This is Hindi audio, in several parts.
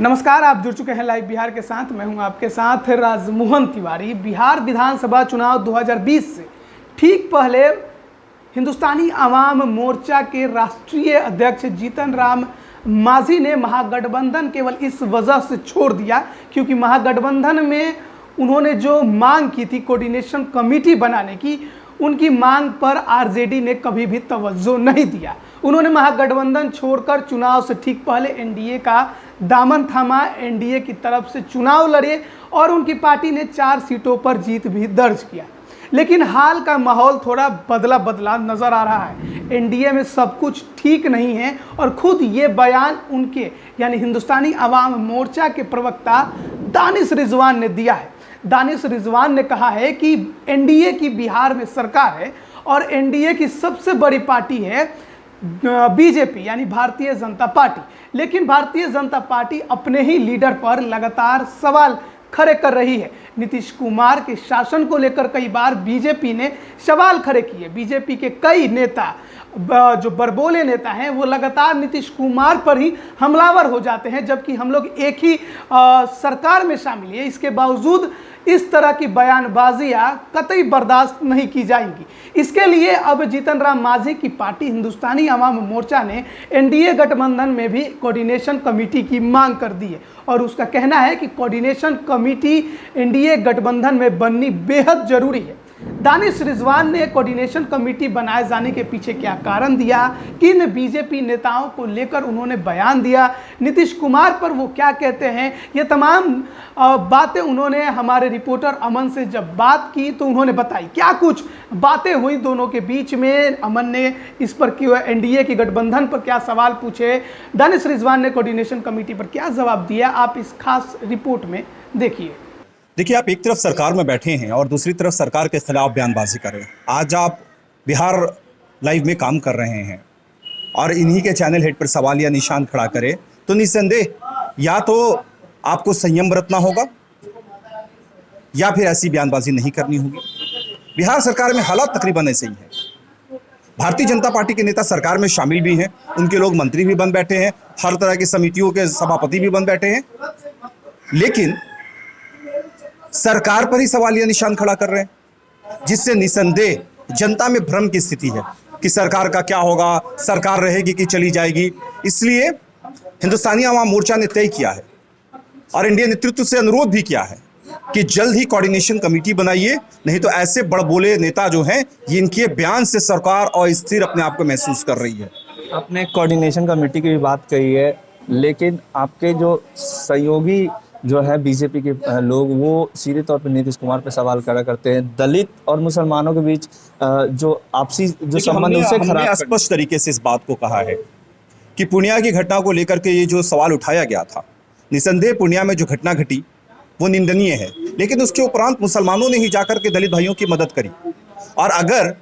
नमस्कार, आप जुड़ चुके हैं लाइव बिहार के साथ। मैं हूं आपके साथ राजमोहन तिवारी। बिहार विधानसभा चुनाव 2020 से ठीक पहले हिंदुस्तानी आवाम मोर्चा के राष्ट्रीय अध्यक्ष जीतन राम मांझी ने महागठबंधन केवल इस वजह से छोड़ दिया क्योंकि महागठबंधन में उन्होंने जो मांग की थी कोऑर्डिनेशन कमेटी बनाने की, उनकी मांग पर आरजेडी ने कभी भी तवज्जो नहीं दिया। उन्होंने महागठबंधन छोड़कर चुनाव से ठीक पहले एनडीए का दामन थामा, एनडीए की तरफ से चुनाव लड़े और उनकी पार्टी ने 4 सीटों पर जीत भी दर्ज किया। लेकिन हाल का माहौल थोड़ा बदला नजर आ रहा है। एनडीए में सब कुछ ठीक नहीं है और खुद ये बयान उनके यानी हिंदुस्तानी आवाम मोर्चा के प्रवक्ता दानिश रिजवान ने दिया है। दानिश रिजवान ने कहा है कि एनडीए की बिहार में सरकार है और एनडीए की सबसे बड़ी पार्टी है बीजेपी यानी भारतीय जनता पार्टी। लेकिन भारतीय जनता पार्टी अपने ही लीडर पर लगातार सवाल खड़े कर रही है। नीतीश कुमार के शासन को लेकर कई बार बीजेपी ने सवाल खड़े किए। बीजेपी के कई नेता जो बड़बोले नेता हैं वो लगातार नीतीश कुमार पर ही हमलावर हो जाते हैं, जबकि हम लोग एक ही सरकार में शामिल है। इसके बावजूद इस तरह की बयानबाजियां कतई बर्दाश्त नहीं की जाएंगी। इसके लिए अब जीतन राम मांझी की पार्टी हिंदुस्तानी आवाम मोर्चा ने एनडीए गठबंधन में भी कोऑर्डिनेशन कमेटी की मांग कर दी है और उसका कहना है कि कोऑर्डिनेशन कमेटी एनडीए गठबंधन में बननी बेहद जरूरी है। दानिश रिजवान ने कोऑर्डिनेशन कमेटी बनाए जाने के पीछे क्या कारण दिया, किन बीजेपी नेताओं को लेकर उन्होंने बयान दिया, नीतीश कुमार पर वो क्या कहते हैं, ये तमाम बातें उन्होंने हमारे रिपोर्टर अमन से जब बात की तो उन्होंने बताई। क्या कुछ बातें हुई दोनों के बीच में, अमन ने इस पर क्यों एनडीए की गठबंधन पर क्या सवाल पूछे, दानिश रिजवान ने कोऑर्डिनेशन कमेटी पर क्या जवाब दिया, आप इस खास रिपोर्ट में देखिए। देखिए, आप एक तरफ सरकार में बैठे हैं और दूसरी तरफ सरकार के खिलाफ बयानबाजी कर रहे हैं। आज आप बिहार लाइव में काम कर रहे हैं और इन्हीं के चैनल हेड पर सवाल या निशान खड़ा करें तो निस्संदेह या तो आपको संयम बरतना होगा या फिर ऐसी बयानबाजी नहीं करनी होगी। बिहार सरकार में हालात तकरीबन ऐसे ही है। भारतीय जनता पार्टी के नेता सरकार में शामिल भी हैं, उनके लोग मंत्री भी बन बैठे हैं, हर तरह की समितियों के सभापति भी बन बैठे हैं, लेकिन सरकार पर ही सवाल या निशान खड़ा कर रहे हैं, जिससे निसंदेह जनता में भ्रम की स्थिति है कि सरकार का क्या होगा, सरकार रहेगी कि चली जाएगी। इसलिए हिंदुस्तानी आवाम मोर्चा ने तय किया है और इंडिया नेतृत्व से अनुरोध भी किया है कि जल्द ही कोऑर्डिनेशन कमेटी बनाइए, नहीं तो ऐसे बड़बोले नेता जो हैं इनके बयान से सरकार अस्थिर अपने आप को महसूस कर रही है। आपने कोऑर्डिनेशन कमेटी की भी बात कही है, लेकिन आपके जो सहयोगी जो है बीजेपी के लोग, वो सीधे तौर पर नीतीश कुमार पे सवाल खड़ा करते हैं। दलित और मुसलमानों के बीच जो आपसी जो संबंध उससे खराब, स्पष्ट तरीके से इस बात को कहा है कि पूर्णिया की घटना को लेकर के ये जो सवाल उठाया गया था, निसंदेह पूर्णिया में जो घटना घटी वो निंदनीय है, लेकिन उसके उपरांत मुसलमानों ने ही जाकर के दलित भाइयों की मदद करी। और अगर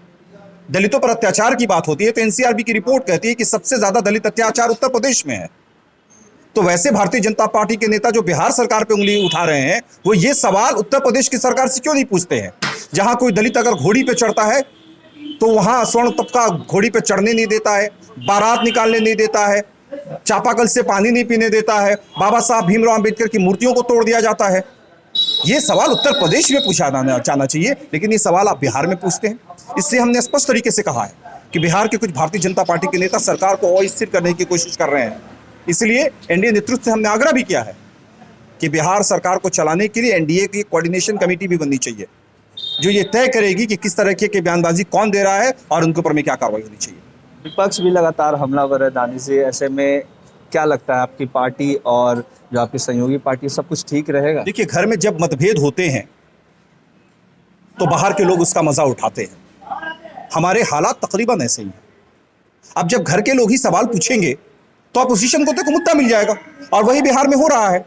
दलितों पर अत्याचार की बात होती है तो एनसीआरबी की रिपोर्ट कहती है कि सबसे ज्यादा दलित अत्याचार उत्तर प्रदेश में है। तो वैसे भारतीय जनता पार्टी के नेता जो बिहार सरकार पे उंगली उठा रहे हैं, वो ये सवाल उत्तर प्रदेश की सरकार से क्यों नहीं पूछते हैं? जहां कोई दलित अगर घोड़ी पे चढ़ता है तो वहां स्वर्ण तबका घोड़ी पे चढ़ने नहीं देता है, बारात निकालने नहीं देता है, चापाकल से पानी नहीं पीने देता है, बाबा साहब भीमराव अंबेडकर की मूर्तियों को तोड़ दिया जाता है। ये सवाल उत्तर प्रदेश में पूछा जाना चाहिए, लेकिन ये सवाल आप बिहार में पूछते हैं। इसलिए हमने स्पष्ट तरीके से कहा है कि बिहार के कुछ भारतीय जनता पार्टी के नेता सरकार को अस्थिर करने की कोशिश कर रहे हैं। इसलिए एनडीए नेतृत्व से हमने आग्रह भी किया है कि बिहार सरकार को चलाने के लिए एनडीए की कोऑर्डिनेशन कमेटी भी बननी चाहिए, जो ये तय करेगी कि किस तरह की बयानबाजी कौन दे रहा है और उनके ऊपर में क्या कार्रवाई होनी चाहिए। विपक्ष भी लगातार हमलावर है दानिश जी, ऐसे में क्या लगता है आपकी पार्टी और जो आपकी सहयोगी पार्टी सब कुछ ठीक रहेगा? देखिए, घर में जब मतभेद होते हैं तो बाहर के लोग उसका मजा उठाते हैं। हमारे हालात तकरीबन ऐसे ही हैं। अब जब घर के लोग ही सवाल पूछेंगे तो अपोजिशन को तो मुद्दा मिल जाएगा, और वही बिहार में हो रहा है।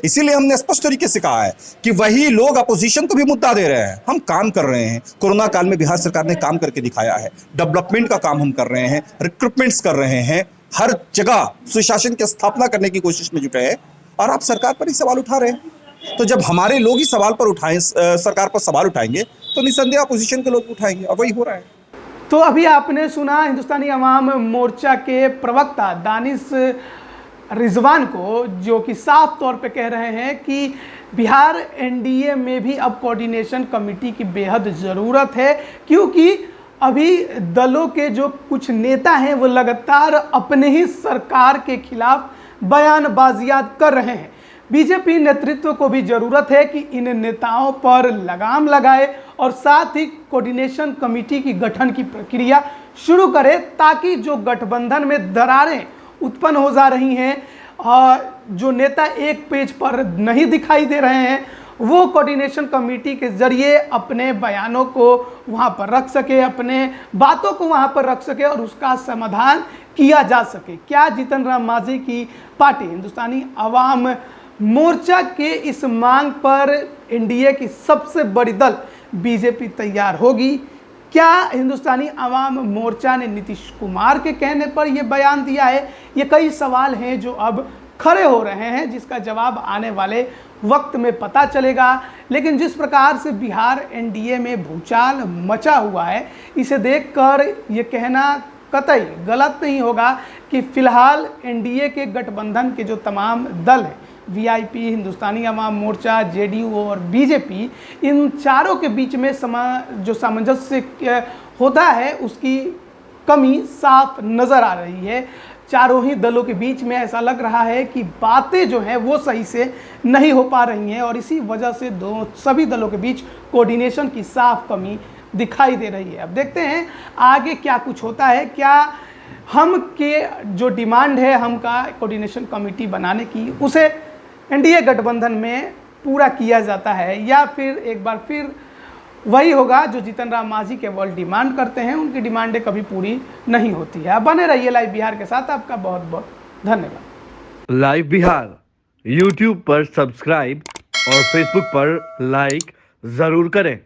इसीलिए हमने स्पष्ट तरीके से कहा है कि वही लोग अपोजिशन को भी मुद्दा दे रहे हैं। हम काम कर रहे हैं, कोरोना काल में बिहार सरकार ने काम करके दिखाया है, डेवलपमेंट का काम हम कर रहे हैं, रिक्रूटमेंट्स कर रहे हैं, हर जगह सुशासन की स्थापना करने की कोशिश में जुटे हैं, और आप सरकार पर ही सवाल उठा रहे हैं। तो जब हमारे लोग ही सवाल पर उठाएं, सरकार पर सवाल उठाएंगे तो निसंदेह अपोजिशन के लोग उठाएंगे, और वही हो रहा है। तो अभी आपने सुना हिंदुस्तानी आवाम मोर्चा के प्रवक्ता दानिश रिजवान को, जो कि साफ तौर पे कह रहे हैं कि बिहार एनडीए में भी अब कोऑर्डिनेशन कमेटी की बेहद ज़रूरत है, क्योंकि अभी दलों के जो कुछ नेता हैं वो लगातार अपने ही सरकार के खिलाफ बयानबाजियां कर रहे हैं। बीजेपी नेतृत्व को भी ज़रूरत है कि इन नेताओं पर लगाम लगाए और साथ ही कोऑर्डिनेशन कमेटी की गठन की प्रक्रिया शुरू करे, ताकि जो गठबंधन में दरारें उत्पन्न हो जा रही हैं और जो नेता एक पेज पर नहीं दिखाई दे रहे हैं, वो कोऑर्डिनेशन कमेटी के जरिए अपने बयानों को वहाँ पर रख सके, अपने बातों को वहाँ पर रख सके और उसका समाधान किया जा सके। क्या जीतन राम मांझी की पार्टी हिंदुस्तानी अवाम मोर्चा के इस मांग पर एनडीए की सबसे बड़ी दल बीजेपी तैयार होगी? क्या हिंदुस्तानी अवाम मोर्चा ने नीतीश कुमार के कहने पर यह बयान दिया है? ये कई सवाल हैं जो अब खड़े हो रहे हैं, जिसका जवाब आने वाले वक्त में पता चलेगा। लेकिन जिस प्रकार से बिहार एनडीए में भूचाल मचा हुआ है, इसे देखकर ये कहना कतई गलत नहीं होगा कि फिलहाल एनडीए के गठबंधन के जो तमाम दल हैं, वीआईपी, हिंदुस्तानी अवाम मोर्चा, जेडीयू और बीजेपी, इन चारों के बीच में जो सामंजस्य होता है उसकी कमी साफ नज़र आ रही है। चारों ही दलों के बीच में ऐसा लग रहा है कि बातें जो हैं वो सही से नहीं हो पा रही हैं और इसी वजह से सभी दलों के बीच कोऑर्डिनेशन की साफ कमी दिखाई दे रही है। अब देखते हैं आगे क्या कुछ होता है। क्या हम के जो डिमांड है हमका कोऑर्डिनेशन कमेटी बनाने की, उसे एनडीए गठबंधन में पूरा किया जाता है, या फिर एक बार फिर वही होगा जो जीतन राम मांझी केवल डिमांड करते हैं, उनकी डिमांडें कभी पूरी नहीं होती है। बने रहिए लाइव बिहार के साथ। आपका बहुत बहुत धन्यवाद। लाइव बिहार यूट्यूब पर सब्सक्राइब और फेसबुक पर लाइक जरूर करें।